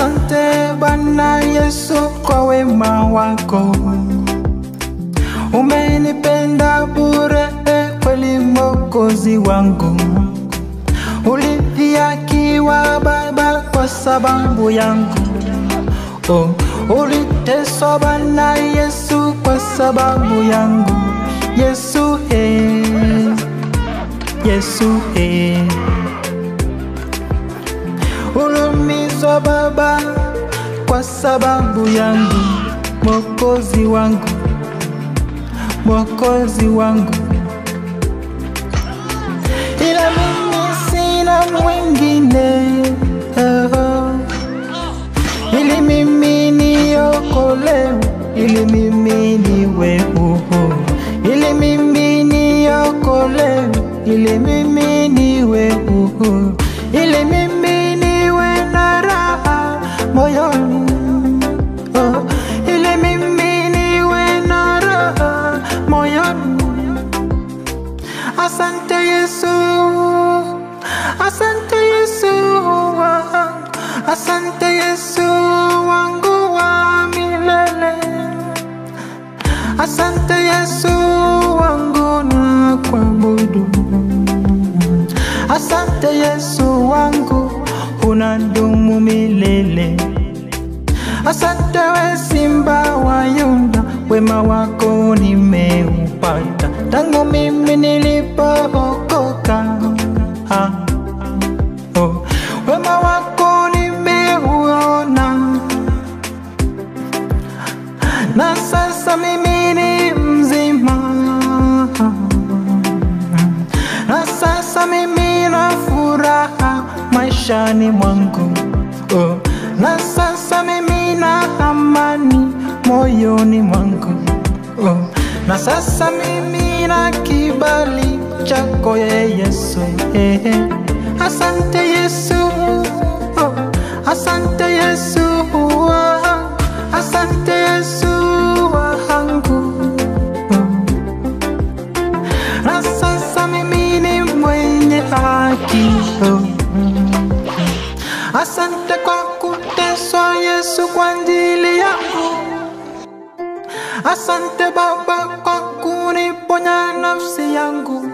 Asante Bwana Yesu kwa wema wako. Umenipenda bure kweli Mwokozi wangu. Ulidhihakiwa Baba kwa sababu yangu. Uliteswa Bwana Yesu kwa sababu yangu. Yesu Yesu Uliumizwa Baba kwa sababu yangu. Mwokozi wangu, Mwokozi wangu. Ila mimi sina mwingine, ili mimi niokolewe, ili mimi niwe huru, ili mimi niokolewe, ili mimi niwe huru, ili mimi niwe na raha moyoni, ili mimi niwe na raha moyoni. Asante Yesu, asante Yesu, asante Yesu wangu wa milele. Asante Yesu wangu na kuabudu. Asante Yesu wangu unadumu milele. Asante we Simba wa Yuda, wema wako nimeupata tangu mimi nilipookoka. Wema wako nimeuona, na sasa mimi ni mzima, na sasa mimi na furaha maishani mwangu, na sasa mimi na amani moyoni mwangu, na sasa mimi na kibali chako Yesu. Asante Yesu, asante Yesu, asante Yesu wangu. Na sasa mimi ni mwenye haki. Asante kwa kuteswa Yesu kwa ajili yangu. Asante Baba kwa kuniponya nafsi yangu.